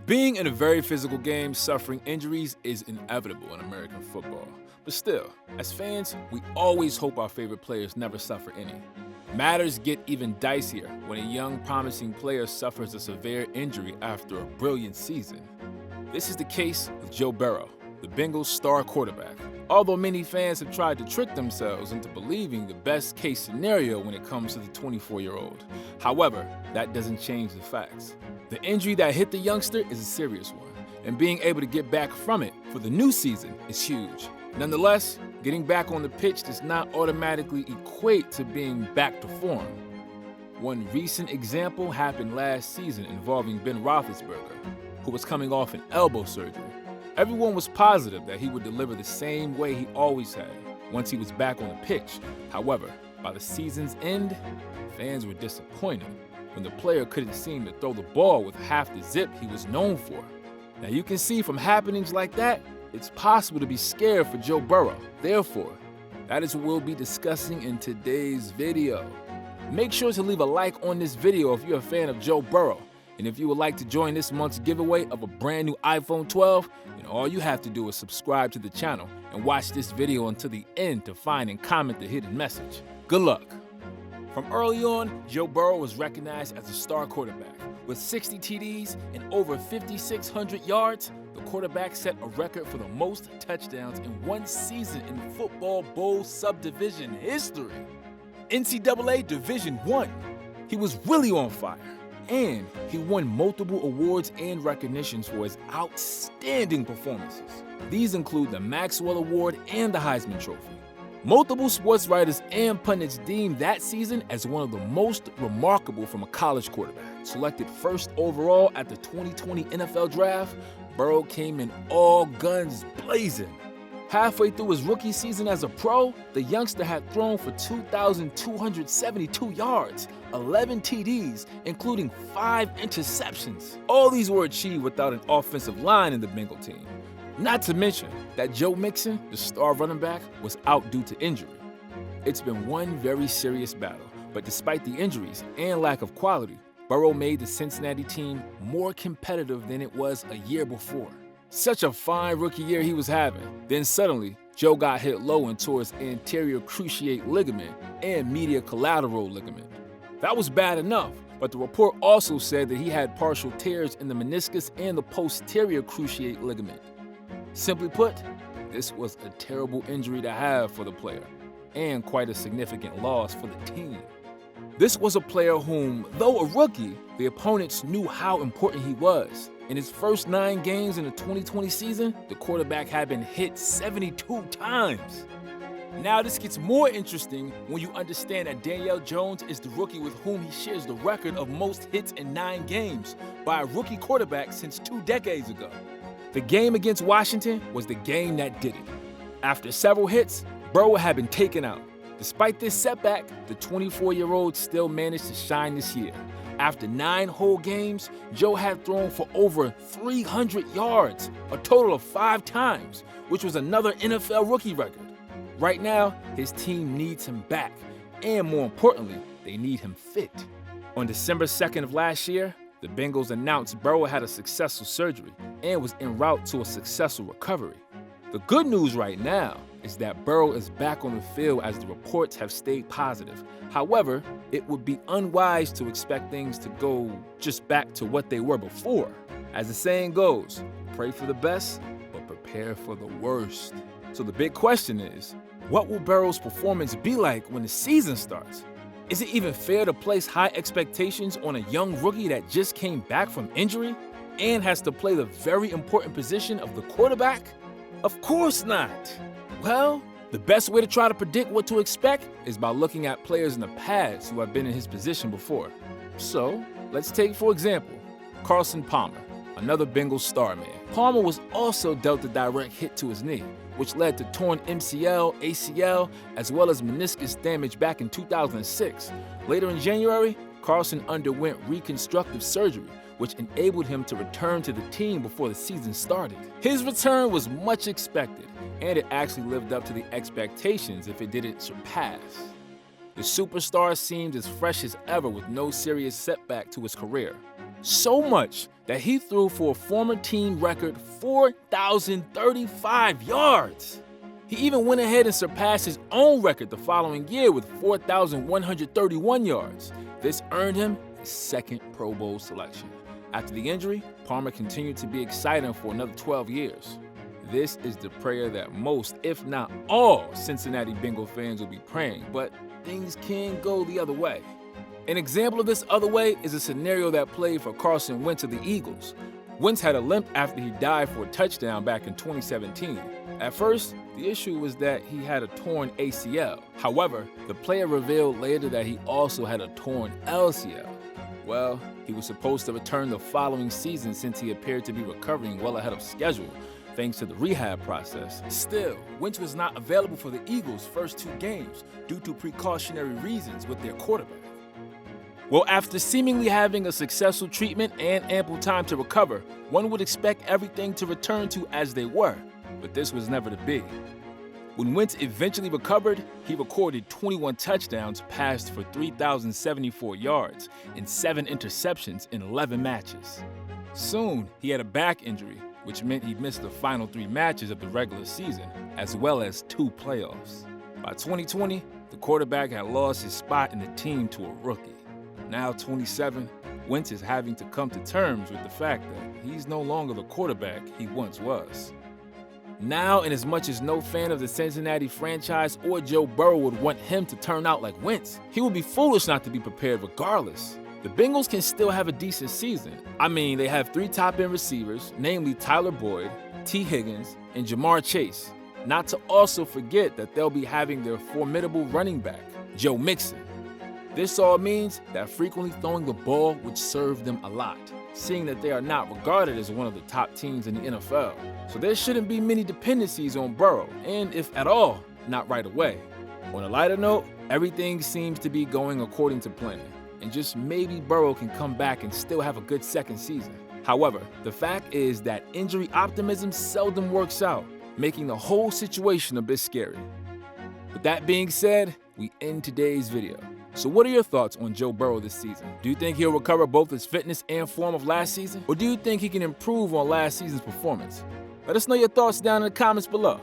Being in a very physical game, suffering injuries is inevitable in American football. But still, as fans, we always hope our favorite players never suffer any. Matters get even dicier when a young, promising player suffers a severe injury after a brilliant season. This is the case with Joe Burrow, the Bengals' star quarterback. Although many fans have tried to trick themselves into believing the best-case scenario when it comes to the 24-year-old. However, that doesn't change the facts. The injury that hit the youngster is a serious one, and being able to get back from it for the new season is huge. Nonetheless, getting back on the pitch does not automatically equate to being back to form. One recent example happened last season involving Ben Roethlisberger, who was coming off an elbow surgery. Everyone was positive that he would deliver the same way he always had once he was back on the pitch. However, by the season's end, fans were disappointed when the player couldn't seem to throw the ball with half the zip he was known for. Now you can see from happenings like that, it's possible to be scared for Joe Burrow. Therefore, that is what we'll be discussing in today's video. Make sure to leave a like on this video if you're a fan of Joe Burrow. And if you would like to join this month's giveaway of a brand new iPhone 12, then all you have to do is subscribe to the channel and watch this video until the end to find and comment the hidden message. Good luck. From early on, Joe Burrow was recognized as a star quarterback. With 60 TDs and over 5,600 yards, the quarterback set a record for the most touchdowns in one season in football bowl subdivision history. NCAA Division I. He was really on fire. And he won multiple awards and recognitions for his outstanding performances. These include the Maxwell Award and the Heisman Trophy. Multiple sports writers and pundits deemed that season as one of the most remarkable from a college quarterback. Selected first overall at the 2020 NFL Draft, Burrow came in all guns blazing. Halfway through his rookie season as a pro, the youngster had thrown for 2,272 yards, 11 TDs, including 5 interceptions. All these were achieved without an offensive line in the Bengal team. Not to mention that Joe Mixon, the star running back, was out due to injury. It's been one very serious battle, but despite the injuries and lack of quality, Burrow made the Cincinnati team more competitive than it was a year before. Such a fine rookie year he was having. Then suddenly, Joe got hit low and tore his anterior cruciate ligament and medial collateral ligament. That was bad enough, but the report also said that he had partial tears in the meniscus and the posterior cruciate ligament. Simply put, this was a terrible injury to have for the player, and quite a significant loss for the team. This was a player whom, though a rookie, the opponents knew how important he was. In his first 9 games in the 2020 season, the quarterback had been hit 72 times. Now this gets more interesting when you understand that Daniel Jones is the rookie with whom he shares the record of most hits in 9 games by a rookie quarterback since 2 decades ago. The game against Washington was the game that did it. After several hits, Burrow had been taken out. Despite this setback, the 24-year-old still managed to shine this year. After 9 whole games, Joe had thrown for over 300 yards, a total of 5 times, which was another NFL rookie record. Right now, his team needs him back, and more importantly, they need him fit. On December 2nd of last year, the Bengals announced Burrow had a successful surgery and was en route to a successful recovery. The good news right now is that Burrow is back on the field as the reports have stayed positive. However, it would be unwise to expect things to go just back to what they were before. As the saying goes, pray for the best, but prepare for the worst. So the big question is, what will Burrow's performance be like when the season starts? Is it even fair to place high expectations on a young rookie that just came back from injury and has to play the very important position of the quarterback? Of course not. Well, the best way to try to predict what to expect is by looking at players in the past who have been in his position before. So, let's take, for example, Carson Palmer, another Bengals star man. Palmer was also dealt a direct hit to his knee, which led to torn MCL, ACL, as well as meniscus damage back in 2006. Later in January, Carson underwent reconstructive surgery, which enabled him to return to the team before the season started. His return was much expected, and it actually lived up to the expectations if it didn't surpass. The superstar seemed as fresh as ever with no serious setback to his career. So much that he threw for a former team record 4,035 yards. He even went ahead and surpassed his own record the following year with 4,131 yards. This earned him his second Pro Bowl selection. After the injury, Palmer continued to be exciting for another 12 years. This is the prayer that most, if not all, Cincinnati Bengals fans will be praying, but things can go the other way. An example of this other way is a scenario that played for Carson Wentz of the Eagles. Wentz had a limp after he dived for a touchdown back in 2017. At first, the issue was that he had a torn ACL. However, the player revealed later that he also had a torn LCL. Well, he was supposed to return the following season since he appeared to be recovering well ahead of schedule, thanks to the rehab process. Still, Wentz was not available for the Eagles' first 2 games due to precautionary reasons with their quarterback. Well, after seemingly having a successful treatment and ample time to recover, one would expect everything to return to as they were, but this was never to be. When Wentz eventually recovered, he recorded 21 touchdowns, passed for 3,074 yards, and 7 interceptions in 11 matches. Soon, he had a back injury, which meant he missed the final 3 matches of the regular season, as well as 2 playoffs. By 2020, the quarterback had lost his spot in the team to a rookie. Now 27, Wentz is having to come to terms with the fact that he's no longer the quarterback he once was. Now, inasmuch as no fan of the Cincinnati franchise or Joe Burrow would want him to turn out like Wentz, he would be foolish not to be prepared regardless. The Bengals can still have a decent season. I mean, they have 3 top-end receivers, namely Tyler Boyd, T. Higgins, and Jamar Chase. Not to also forget that they'll be having their formidable running back, Joe Mixon. This all means that frequently throwing the ball would serve them a lot, seeing that they are not regarded as one of the top teams in the NFL. So there shouldn't be many dependencies on Burrow, and if at all, not right away. On a lighter note, everything seems to be going according to plan, and just maybe Burrow can come back and still have a good second season. However, the fact is that injury optimism seldom works out, making the whole situation a bit scary. With that being said, we end today's video. So what are your thoughts on Joe Burrow this season? Do you think he'll recover both his fitness and form of last season? Or do you think he can improve on last season's performance? Let us know your thoughts down in the comments below.